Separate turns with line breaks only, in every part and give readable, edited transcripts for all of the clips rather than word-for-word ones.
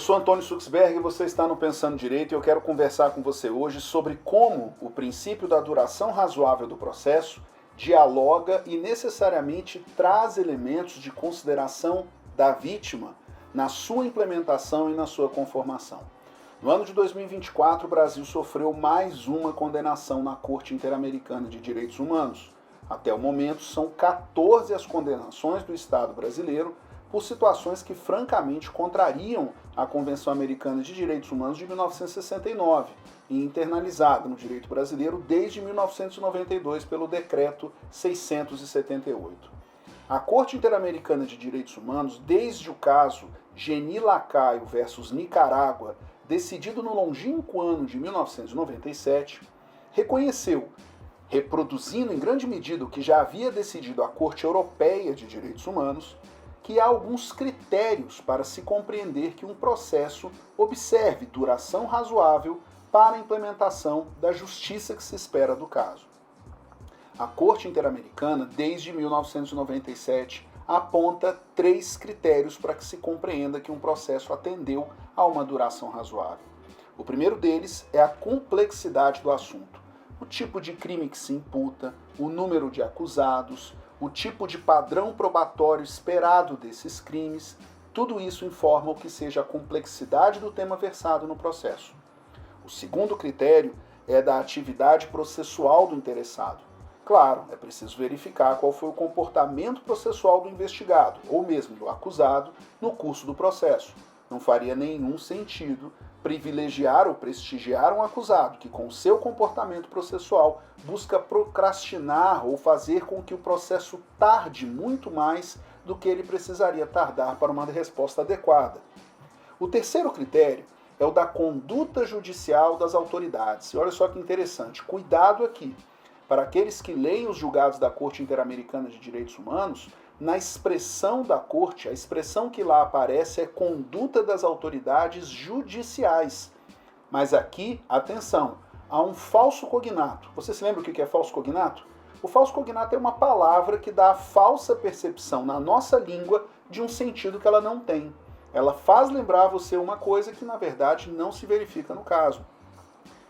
sou Antônio Suxberg e você está no Pensando Direito e eu quero conversar com você hoje sobre como o princípio da duração razoável do processo dialoga e necessariamente traz elementos de consideração da vítima na sua implementação e na sua conformação. No ano de 2024, o Brasil sofreu mais uma condenação na Corte Interamericana de Direitos Humanos. Até o momento, são 14 as condenações do Estado brasileiro por situações que francamente contrariam a Convenção Americana de Direitos Humanos de 1969 e internalizada no direito brasileiro desde 1992 pelo Decreto 678. A Corte Interamericana de Direitos Humanos, desde o caso Geni Lacayo versus Nicarágua, decidido no longínquo ano de 1997, reconheceu, reproduzindo em grande medida o que já havia decidido a Corte Europeia de Direitos Humanos, que há alguns critérios para se compreender que um processo observe duração razoável para a implementação da justiça que se espera do caso. A Corte Interamericana, desde 1997, aponta 3 critérios para que se compreenda que um processo atendeu a uma duração razoável. O primeiro deles é a complexidade do assunto, o tipo de crime que se imputa, o número de acusados, o tipo de padrão probatório esperado desses crimes, tudo isso informa o que seja a complexidade do tema versado no processo. O segundo critério é da atividade processual do interessado. Claro, é preciso verificar qual foi o comportamento processual do investigado, ou mesmo do acusado, no curso do processo. Não faria nenhum sentido privilegiar ou prestigiar um acusado que, com seu comportamento processual, busca procrastinar ou fazer com que o processo tarde muito mais do que ele precisaria tardar para uma resposta adequada. O terceiro critério é o da conduta judicial das autoridades. E olha só que interessante, cuidado aqui. Para aqueles que leem os julgados da Corte Interamericana de Direitos Humanos, na expressão da Corte, a expressão que lá aparece é conduta das autoridades judiciais. Mas aqui, atenção, há um falso cognato. Você se lembra o que é falso cognato? O falso cognato é uma palavra que dá a falsa percepção na nossa língua de um sentido que ela não tem. Ela faz lembrar você uma coisa que, na verdade, não se verifica no caso.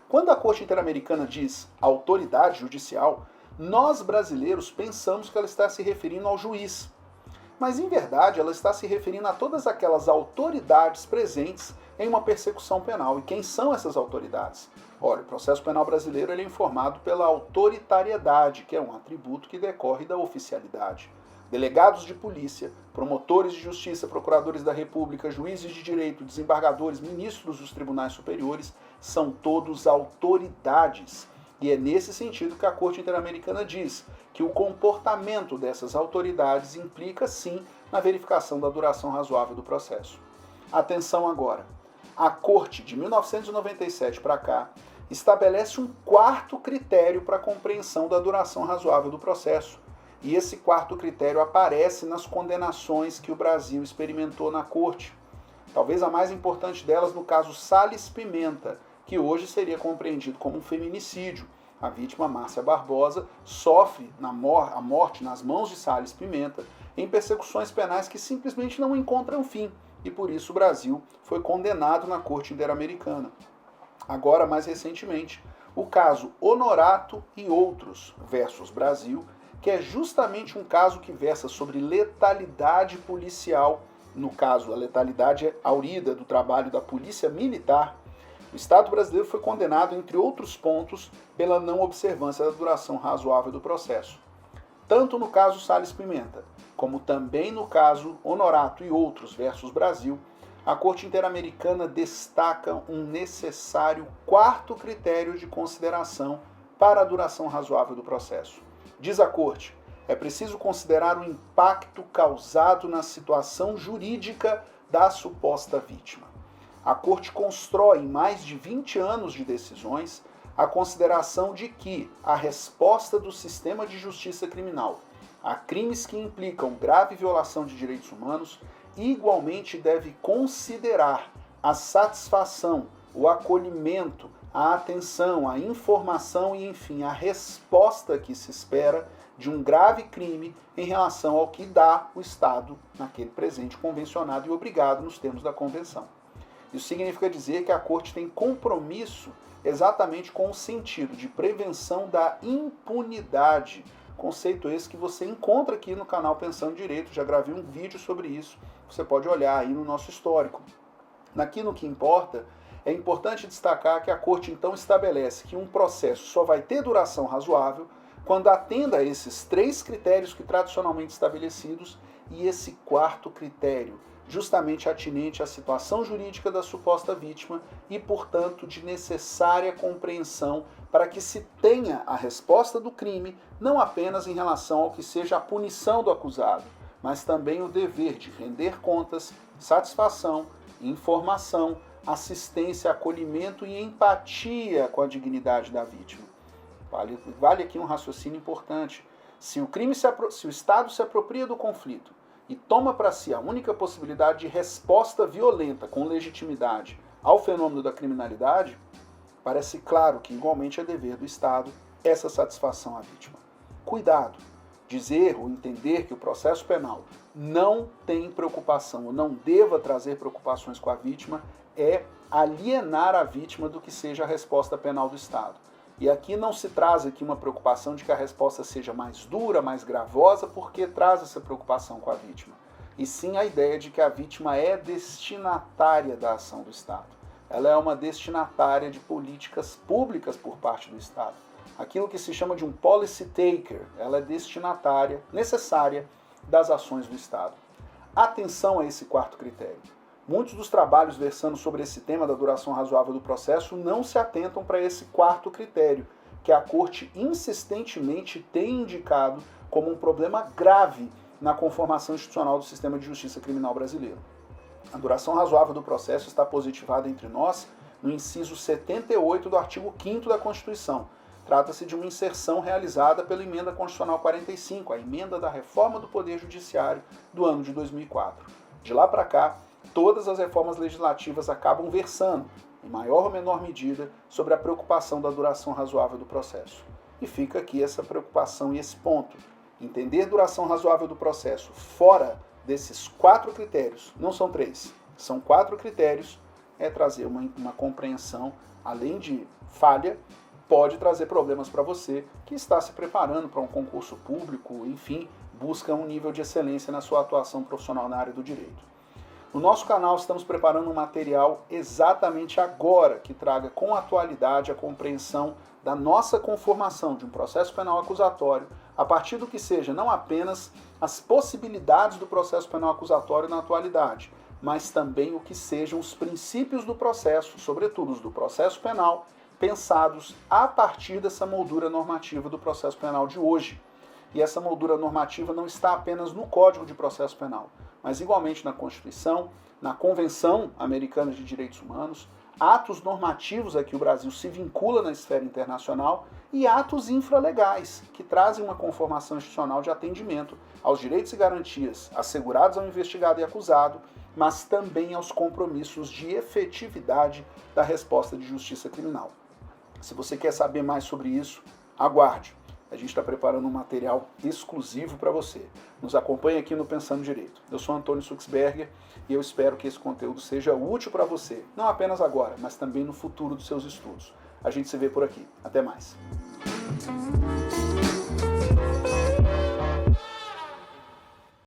Quando a Corte Interamericana diz autoridade judicial, nós brasileiros pensamos que ela está se referindo ao juiz. Mas, em verdade, ela está se referindo a todas aquelas autoridades presentes em uma persecução penal. E quem são essas autoridades? Olha, o processo penal brasileiro ele é informado pela autoritariedade, que é um atributo que decorre da oficialidade. Delegados de polícia, promotores de justiça, procuradores da República, juízes de direito, desembargadores, ministros dos tribunais superiores, são todos autoridades. E é nesse sentido que a Corte Interamericana diz que o comportamento dessas autoridades implica, sim, na verificação da duração razoável do processo. Atenção agora. A Corte, de 1997 para cá, estabelece um quarto critério para a compreensão da duração razoável do processo. E esse quarto critério aparece nas condenações que o Brasil experimentou na Corte. Talvez a mais importante delas no caso Salles Pimenta, que hoje seria compreendido como um feminicídio. A vítima, Márcia Barbosa, sofre a morte nas mãos de Salles Pimenta em persecuções penais que simplesmente não encontram fim. E por isso o Brasil foi condenado na Corte Interamericana. Agora, mais recentemente, o caso Honorato e outros versus Brasil, que é justamente um caso que versa sobre letalidade policial, no caso a letalidade aurida do trabalho da polícia militar. O Estado brasileiro foi condenado, entre outros pontos, pela não observância da duração razoável do processo. Tanto no caso Salles Pimenta, como também no caso Honorato e outros versus Brasil, a Corte Interamericana destaca um necessário quarto critério de consideração para a duração razoável do processo. Diz a Corte, é preciso considerar o impacto causado na situação jurídica da suposta vítima. A Corte constrói, em mais de 20 anos de decisões, a consideração de que a resposta do sistema de justiça criminal a crimes que implicam grave violação de direitos humanos igualmente deve considerar a satisfação, o acolhimento, a atenção, a informação e, enfim, a resposta que se espera de um grave crime em relação ao que dá o Estado naquele presente convencionado e obrigado nos termos da Convenção. Isso significa dizer que a Corte tem compromisso exatamente com o sentido de prevenção da impunidade. Conceito esse que você encontra aqui no canal Pensando Direito, já gravei um vídeo sobre isso, você pode olhar aí no nosso histórico. Aqui no que importa, é importante destacar que a Corte então estabelece que um processo só vai ter duração razoável quando atenda a esses 3 critérios que tradicionalmente estabelecidos e esse 4º critério, justamente atinente à situação jurídica da suposta vítima e, portanto, de necessária compreensão para que se tenha a resposta do crime, não apenas em relação ao que seja a punição do acusado, mas também o dever de render contas, satisfação, informação, assistência, acolhimento e empatia com a dignidade da vítima. Vale aqui um raciocínio importante. Se o Estado se apropria do conflito e toma para si a única possibilidade de resposta violenta com legitimidade ao fenômeno da criminalidade, parece claro que igualmente é dever do Estado essa satisfação à vítima. Cuidado! Dizer ou entender que o processo penal não tem preocupação ou não deva trazer preocupações com a vítima é alienar a vítima do que seja a resposta penal do Estado. E aqui não se traz aqui uma preocupação de que a resposta seja mais dura, mais gravosa, porque traz essa preocupação com a vítima. E sim a ideia de que a vítima é destinatária da ação do Estado. Ela é uma destinatária de políticas públicas por parte do Estado. Aquilo que se chama de um policy taker, ela é destinatária, necessária das ações do Estado. Atenção a esse 4º critério. Muitos dos trabalhos versando sobre esse tema da duração razoável do processo não se atentam para esse 4º critério, que a Corte insistentemente tem indicado como um problema grave na conformação institucional do sistema de justiça criminal brasileiro. A duração razoável do processo está positivada entre nós no inciso 78 do artigo 5º da Constituição. Trata-se de uma inserção realizada pela Emenda Constitucional 45, a emenda da reforma do Poder Judiciário do ano de 2004. De lá para cá, todas as reformas legislativas acabam versando, em maior ou menor medida, sobre a preocupação da duração razoável do processo. E fica aqui essa preocupação e esse ponto. Entender duração razoável do processo fora desses 4 critérios, não são 3, são 4 critérios, é trazer uma compreensão, além de falha, pode trazer problemas para você que está se preparando para um concurso público, enfim, busca um nível de excelência na sua atuação profissional na área do direito. No nosso canal estamos preparando um material exatamente agora que traga com atualidade a compreensão da nossa conformação de um processo penal acusatório a partir do que seja não apenas as possibilidades do processo penal acusatório na atualidade, mas também o que sejam os princípios do processo, sobretudo os do processo penal, pensados a partir dessa moldura normativa do processo penal de hoje. E essa moldura normativa não está apenas no Código de Processo Penal, mas igualmente na Constituição, na Convenção Americana de Direitos Humanos, atos normativos a que o Brasil se vincula na esfera internacional e atos infralegais, que trazem uma conformação institucional de atendimento aos direitos e garantias assegurados ao investigado e acusado, mas também aos compromissos de efetividade da resposta de justiça criminal. Se você quer saber mais sobre isso, aguarde. A gente está preparando um material exclusivo para você. Nos acompanhe aqui no Pensando Direito. Eu sou Antônio Suxberger e eu espero que esse conteúdo seja útil para você, não apenas agora, mas também no futuro dos seus estudos. A gente se vê por aqui. Até mais.